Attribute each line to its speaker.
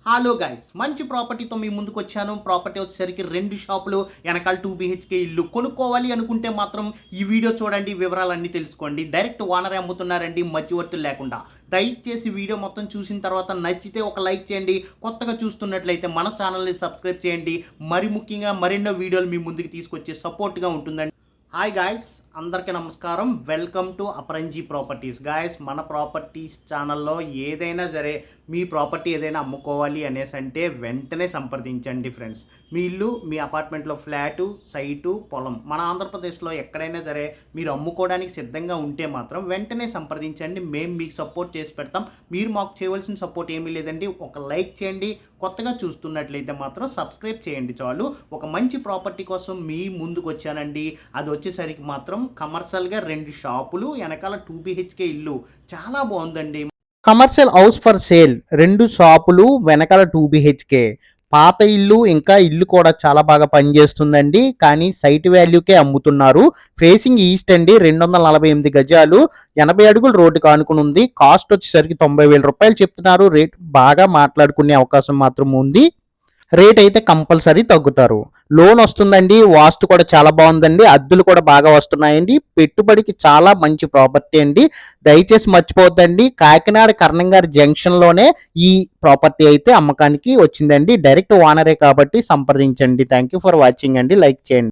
Speaker 1: Hello guys, మంచి ప్రాపర్టీతో మీ ముందుకు వచ్చాను. ప్రాపర్టీ వచ్చేసరికి 2 షాపులు, వెనకాల 2 BHK ఇల్లు. కొనుక్కోవాలి అనుకుంటే మాత్రం ఈ వీడియో చూడండి, వివరాలన్నీ తెలుసుకోండి. డైరెక్ట్ ఓనరే అమ్ముతున్నారండి, మధ్యవర్తులు లేకుండా. దయచేసి వీడియో మొత్తం చూసిన తర్వాత నచ్చితే ఒక లైక్ చేయండి. కొత్తగా చూస్తున్నట్లయితే మన ఛానల్ని సబ్స్క్రైబ్ చేయండి. మరి ముఖ్యంగా మరెన్నో వీడియోలు మీ ముందుకు తీసుకొచ్చే సపోర్ట్గా ఉంటుందండి. హాయ్ గాయస్, అందరికీ నమస్కారం. Welcome to Aparanji properties. Guys, మన ప్రాపర్టీస్ ఛానల్లో ఏదైనా సరే మీ ప్రాపర్టీ ఏదైనా అమ్ముకోవాలి అనేసి అంటే వెంటనే సంప్రదించండి ఫ్రెండ్స్. మీ ఇల్లు, మీ అపార్ట్మెంట్లో ఫ్లాటు, సైటు, పొలం మన ఆంధ్రప్రదేశ్లో ఎక్కడైనా సరే మీరు అమ్ముకోవడానికి సిద్ధంగా ఉంటే మాత్రం వెంటనే సంప్రదించండి. మేము మీకు సపోర్ట్ చేసి పెడతాం. మీరు మాకు చేయవలసిన సపోర్ట్ ఏమీ లేదండి, ఒక లైక్ చేయండి. కొత్తగా చూస్తున్నట్లయితే మాత్రం సబ్స్క్రైబ్ చేయండి చాలు. ఒక మంచి ప్రాపర్టీ కోసం మీ ముందుకు వచ్చానండి. అది వచ్చేసరికి మాత్రం కమర్షియల్గా 2 షాపులు, వెనకాల 2 BHK ఇల్లు. చాలా బాగుందండి.
Speaker 2: కమర్షియల్ హౌస్ ఫర్ సేల్, 2 షాపులు, వెనకాల 2 BHK. పాత ఇల్లు, ఇంకా ఇల్లు కూడా చాలా బాగా పనిచేస్తుందండి. కానీ సైట్ వాల్యూకే అమ్ముతున్నారు. ఫేసింగ్ ఈస్ట్ అండి, 248 గజాలు, 80 అడుగులు రోడ్డుకు ఆనుకుని ఉంది. కాస్ట్ వచ్చేసరికి 90,000 రూపాయలు చెప్తున్నారు. రేట్ బాగా మాట్లాడుకునే అవకాశం మాత్రం ఉంది. రేట్ అయితే కంపల్సరీ తగ్గుతారు. లోన్ వస్తుందండి. వాస్తు కూడా చాలా బాగుందండి. అద్దెలు కూడా బాగా వస్తున్నాయండి. పెట్టుబడికి చాలా మంచి ప్రాపర్టీ అండి. దయచేసి మర్చిపోవద్దండి. కాకినాడ కర్ణంగారి జంక్షన్ లోనే ఈ ప్రాపర్టీ అయితే అమ్మకానికి వచ్చిందండి. డైరెక్ట్ ఓనరే కాబట్టి సంప్రదించండి. థ్యాంక్ యూ ఫర్ వాచింగ్ అండి. లైక్ చేయండి.